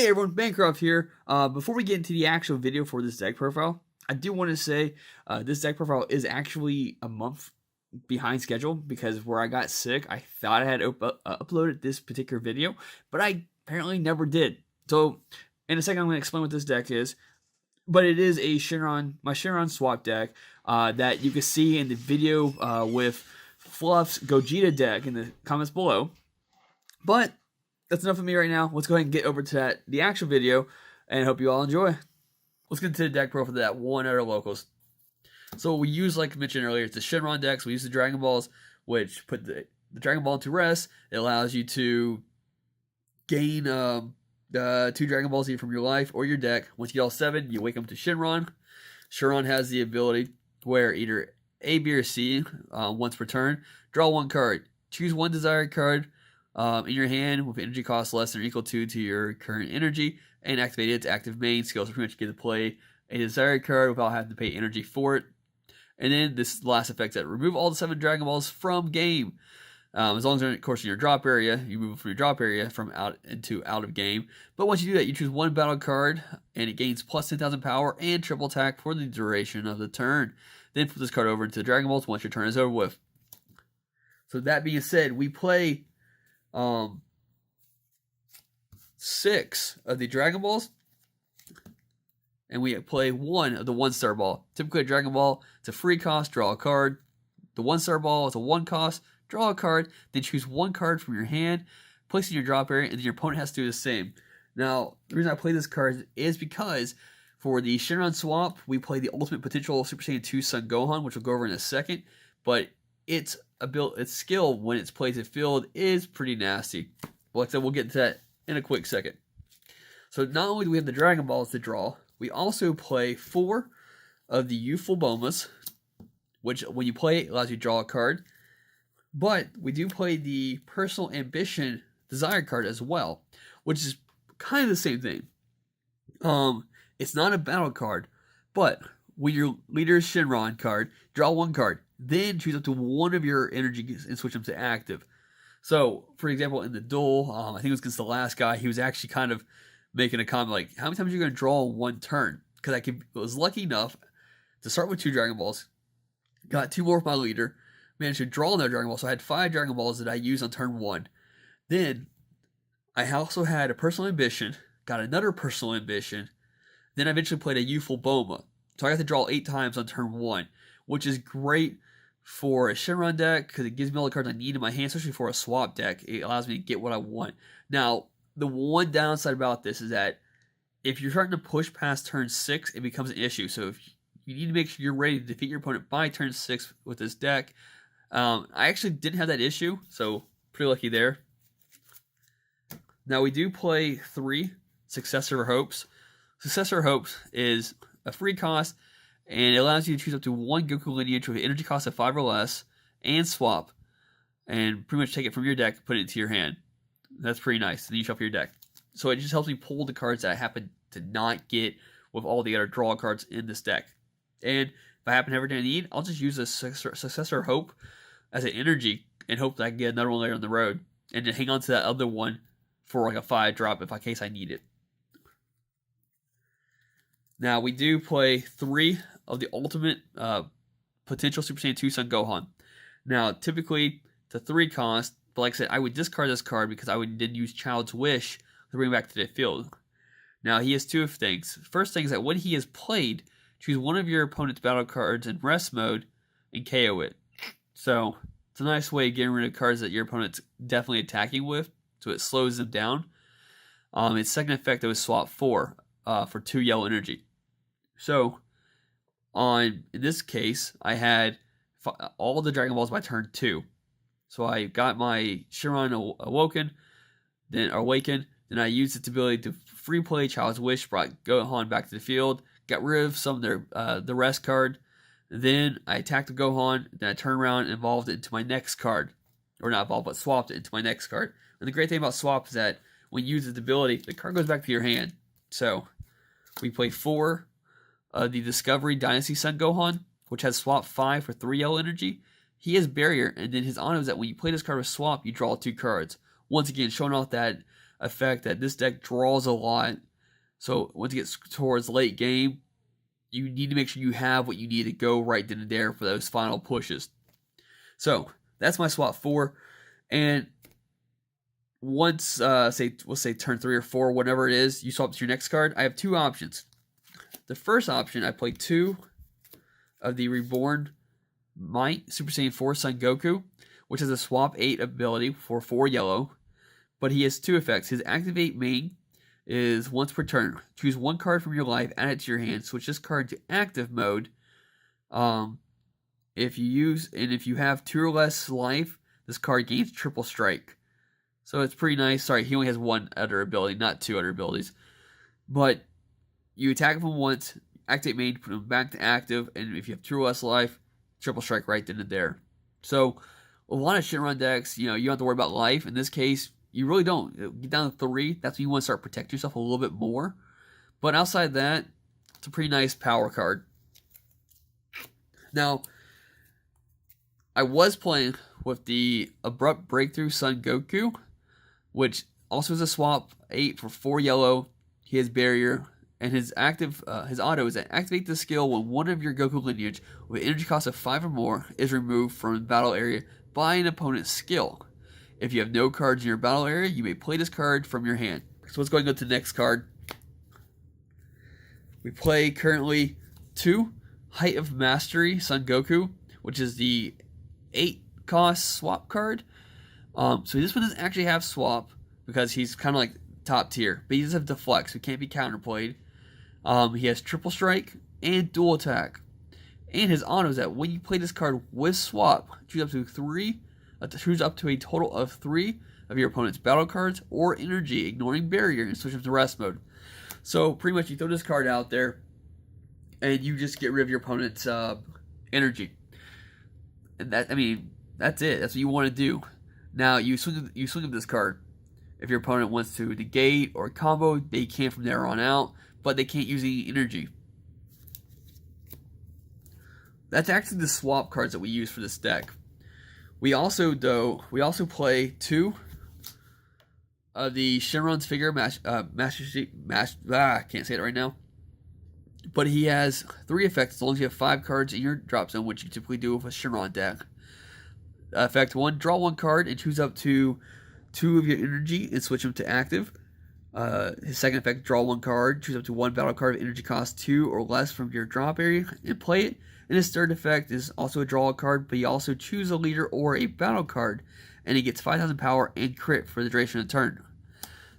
Hey everyone, Bancroft here. Before we get into the actual video for this deck profile, I do want to say this deck profile is actually a month behind schedule because where I got sick, I thought I had uploaded this particular video, but I apparently never did. So in a second, I'm going to explain what this deck is, but it is a my Shenron swap deck that you can see in the video with Fluff's Gogeta deck in the comments below. But that's enough of me right now. Let's go ahead and get over to the actual video, and hope you all enjoy. Let's get into the deck profile for that one other locals. So we use, like I mentioned earlier, it's the Shenron decks. We use the Dragon Balls, which put the Dragon Ball to rest. It allows you to gain 2 Dragon Balls either from your life or your deck. Once you get all 7, you wake up to Shenron. Shenron has the ability where either A, B, or C, once per turn, draw 1 card. Choose 1 desired card in your hand with energy cost less than or equal to your current energy, and activate its active main skills. So pretty much get to play a desired card without having to pay energy for it. And then this last effect that remove all the 7 Dragon Balls from game. As long as they're, of course, in your drop area, you move from your drop area from out of game. But once you do that, you choose 1 battle card, and it gains plus 10,000 power and triple attack for the duration of the turn. Then flip this card over into the Dragon Balls once your turn is over with. So that being said, we play 6 of the Dragon Balls, and we play 1 of the 1-star ball. Typically, a Dragon Ball, it's a free cost, draw a card. The 1-star ball is a 1 cost, draw a card, then choose 1 card from your hand, place it in your drop area, and then your opponent has to do the same. Now, the reason I play this card is because for the Shenron swap, we play the Ultimate Potential Super Saiyan 2 Son Gohan, which we'll go over in a second, but its skill when it's played to field is pretty nasty. But like I said, we'll get to that in a quick second. So not only do we have the Dragon Balls to draw, we also play 4 of the Youthful Bomas, which when you play it allows you to draw a card. But we do play the Personal Ambition Desired card as well, which is kind of the same thing. It's not a battle card, but when your leader's Shenron card, draw 1 card. Then choose up to 1 of your energy and switch them to active. So, for example, in the duel, I think it was against the last guy, he was actually kind of making a comment like, how many times are you going to draw in 1 turn? Because I was lucky enough to start with 2 Dragon Balls, got 2 more with my leader, managed to draw another Dragon Ball, so I had 5 Dragon Balls that I used on turn 1. Then, I also had a Personal Ambition, got another Personal Ambition, then I eventually played a Youthful Boma. So I got to draw 8 times on turn 1, which is great for a Shenron deck because it gives me all the cards I need in my hand, especially for a swap deck. It allows me to get what I want. Now, the one downside about this is that if you're starting to push past turn 6, it becomes an issue. So if you need to make sure you're ready to defeat your opponent by turn 6 with this deck. I actually didn't have that issue, so pretty lucky there. Now, we do play 3 Successor of Hopes. Successor of Hopes is a free cost, and it allows you to choose up to 1 Goku Lineage with an energy cost of 5 or less, and swap, and pretty much take it from your deck, put it into your hand. That's pretty nice. Then you shuffle your deck. So it just helps me pull the cards that I happen to not get with all the other draw cards in this deck. And if I happen to have everything I need, I'll just use a Successor of Hope as an energy and hope that I can get another one later on the road, and then hang on to that other one for like a 5 drop in case I need it. Now, we do play 3 of the Ultimate Potential Super Saiyan 2 Son Gohan. Now, typically, it's a 3 cost, but like I said, I would discard this card because I would then use Child's Wish to bring him back to the field. Now, he has 2 things. First thing is that when he is played, choose 1 of your opponent's battle cards in rest mode and KO it. So, it's a nice way of getting rid of cards that your opponent's definitely attacking with, so it slows them down. Its second effect was swap 4 for 2 yellow energy. So, in this case, I had all the Dragon Balls by turn 2. So I got my Shenron awakened, then I used its ability to free play Child's Wish, brought Gohan back to the field, got rid of some of the rest card, then I attacked the Gohan, then I turned around and evolved it into my next card. Or not evolved, but swapped it into my next card. And the great thing about swap is that when you use its ability, the card goes back to your hand. So, we play 4 the Discovery Dynasty Son Gohan, which has swap 5 for 3 yellow energy. He has Barrier, and then his honor is that when you play this card with swap, you draw 2 cards. Once again, showing off that effect that this deck draws a lot. So once it gets towards late game, you need to make sure you have what you need to go right then and there for those final pushes. So that's my swap 4. And once, we'll say turn 3 or 4, whatever it is, you swap to your next card. I have 2 options. The first option, I play 2 of the Reborn Might Super Saiyan 4 Son Goku, which has a swap 8 ability for 4 yellow. But he has 2 effects. His activate main is once per turn. Choose 1 card from your life, add it to your hand, switch this card to active mode. If you have 2 or less life, this card gains triple strike. So it's pretty nice. Sorry, he only has 1 other ability, not 2 other abilities. But you attack him once, activate main, put him back to active, and if you have 2 or less life, triple strike right then and there. So a lot of Shenron decks, you don't have to worry about life. In this case, you really don't. Get down to 3, that's when you want to start protecting yourself a little bit more. But outside that, it's a pretty nice power card. Now, I was playing with the Abrupt Breakthrough Son Goku, which also is a swap 8 for 4 yellow. He has barrier, and his auto is that activate the skill when one of your Goku Lineage with energy cost of 5 or more is removed from the battle area by an opponent's skill. If you have no cards in your battle area, you may play this card from your hand. So let's go and go to the next card. We play currently 2 Height of Mastery Son Goku, which is the 8 cost swap card. So this one doesn't actually have swap because he's kind of like top tier, but he does have deflect, so he can't be counterplayed. He has triple strike and dual attack, and his auto is that when you play this card with swap, choose up to a total of 3 of your opponent's battle cards or energy, ignoring barrier, and switch them to rest mode. So pretty much you throw this card out there, and you just get rid of your opponent's energy. And that's it. That's what you want to do. Now you swing with this card. If your opponent wants to negate or combo, they can from there on out, but they can't use any energy. That's actually the swap cards that we use for this deck. We also play 2 of the Shenron's figure can't say it right now. But he has 3 effects as long as you have 5 cards in your drop zone, which you typically do with a Shenron deck. Effect 1, draw 1 card and choose up to 2 of your energy and switch them to active. His second effect, draw 1 card, choose up to 1 battle card of energy cost 2 or less from your drop area and play it. And his third effect is also a draw a card, but you also choose a leader or a battle card, and he gets 5,000 power and crit for the duration of the turn.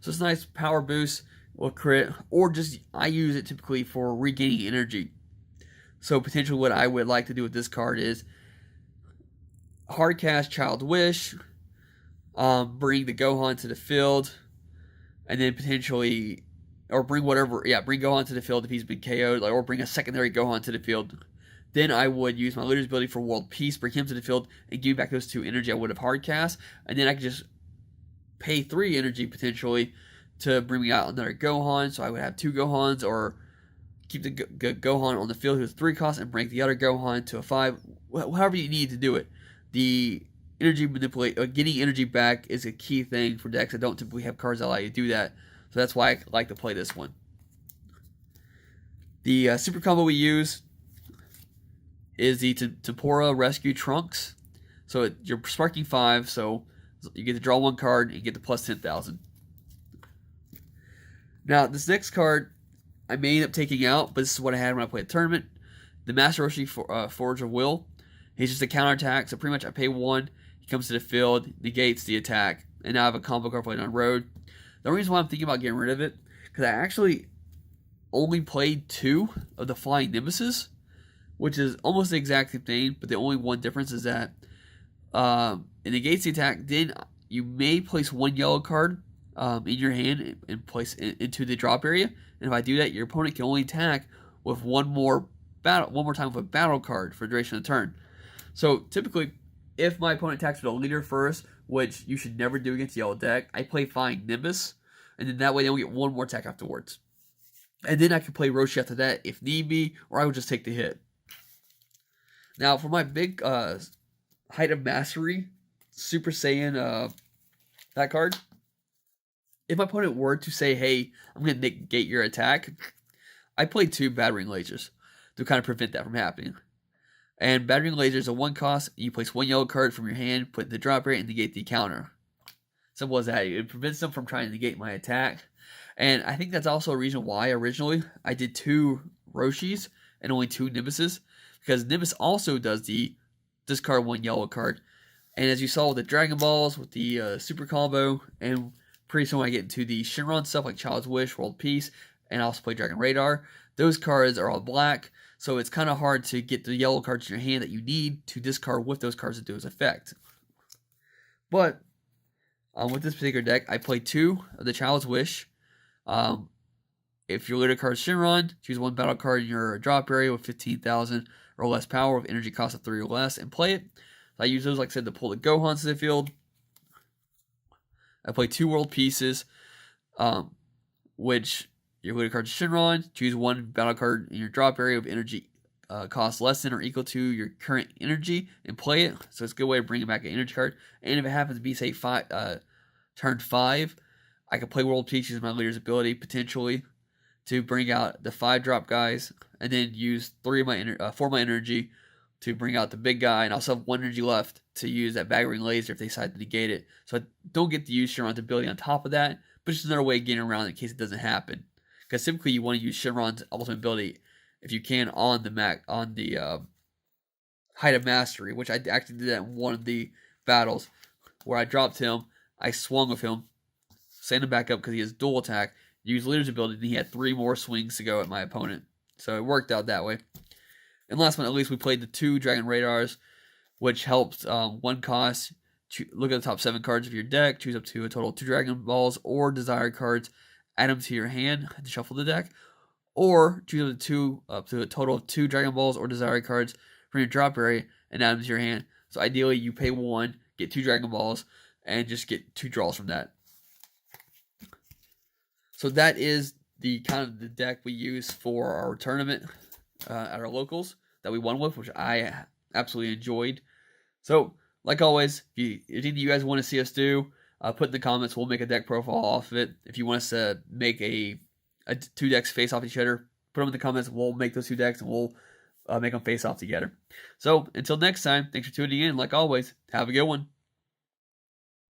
So it's a nice power boost or crit, or just I use it typically for regaining energy. So potentially what I would like to do with this card is hard cast Child Wish, bring the Gohan to the field, and then potentially, or bring Gohan to the field if he's been KO'd, or bring a secondary Gohan to the field. Then I would use my leader's ability for World Peace, bring him to the field, and give back those 2 energy I would have hard cast, and then I could just pay 3 energy potentially to bring me out another Gohan, so I would have 2 Gohans, or keep the Gohan on the field who's 3 cost and break the other Gohan to a 5, however you need to do it. The energy getting energy back is a key thing for decks that don't typically have cards that allow you to do that, so that's why I like to play this one. The super combo we use is the Tempura Rescue Trunks. So you're sparking 5, so you get to draw 1 card and you get the plus 10,000. Now, this next card I may end up taking out, but this is what I had when I played a tournament. The Master Roshi Forge of Will. He's just a counterattack, so pretty much I pay 1, he comes to the field, negates the attack, and now I have a combo card played on road. The reason why I'm thinking about getting rid of it, because I actually only played 2 of the Flying Nimbuses, which is almost the exact same thing, but the only one difference is that it negates the attack. Then you may place 1 yellow card in your hand and place it into the drop area. And if I do that, your opponent can only attack with one more time with a battle card for the duration of the turn. So typically, if my opponent attacks with a leader first, which you should never do against the yellow deck, I play Flying Nimbus, and then that way they only get 1 more attack afterwards. And then I can play Roshi after that if need be, or I would just take the hit. Now, for my big Height of Mastery Super Saiyan that card, if my opponent were to say, hey, I'm going to negate your attack, I play 2 battering lasers to kind of prevent that from happening. And battering lasers are 1 cost. You place 1 yellow card from your hand, put in the drop rate, and negate the counter. Simple as that. It prevents them from trying to negate my attack. And I think that's also a reason why originally I did 2 Roshis and only 2 Nimbuses. Because Nimbus also does the discard 1 yellow card. And as you saw with the Dragon Balls, with the Super Combo, and pretty soon when I get into the Shenron stuff like Child's Wish, World Peace, and I also play Dragon Radar, those cards are all black. So it's kind of hard to get the yellow cards in your hand that you need to discard with those cards to do its effect. But with this particular deck, I play 2 of the Child's Wish. If your leader card is Shenron, choose 1 battle card in your drop area with 15,000 or less power with energy cost of 3 or less and play it. I use those, like I said, to pull the Gohans to the field. I play 2 world pieces, which your leader card is Shenron. Choose 1 battle card in your drop area with energy cost less than or equal to your current energy and play it. So it's a good way of bringing back an energy card. And if it happens to be, say, turn 5, I can play world pieces with my leader's ability potentially to bring out the 5-drop guys, and then use 4 of my energy to bring out the big guy, and I also have 1 energy left to use that battering laser if they decide to negate it. So I don't get to use Shenron's ability on top of that, but it's just another way of getting around in case it doesn't happen. Because typically you want to use Shenron's ultimate ability if you can on the Height of Mastery, which I actually did that in one of the battles where I dropped him, I swung with him, sent him back up because he has dual attack, used leader's ability, and he had 3 more swings to go at my opponent. So it worked out that way. And last but not least, we played the 2 Dragon Radars, which helps 1 cost. Look at the top 7 cards of your deck, choose up to a total of 2 Dragon Balls or desired cards, add them to your hand to shuffle the deck, or choose up to a total of 2 Dragon Balls or desired cards from your drop area and add them to your hand. So ideally, you pay 1, get 2 Dragon Balls, and just get 2 draws from that. So that is the kind of the deck we use for our tournament at our locals that we won with, which I absolutely enjoyed. So, like always, if anything you guys want to see us do, put in the comments. We'll make a deck profile off of it. If you want us to make a 2 decks face off each other, put them in the comments. We'll make those 2 decks and we'll make them face off together. So, until next time, thanks for tuning in. Like always, have a good one.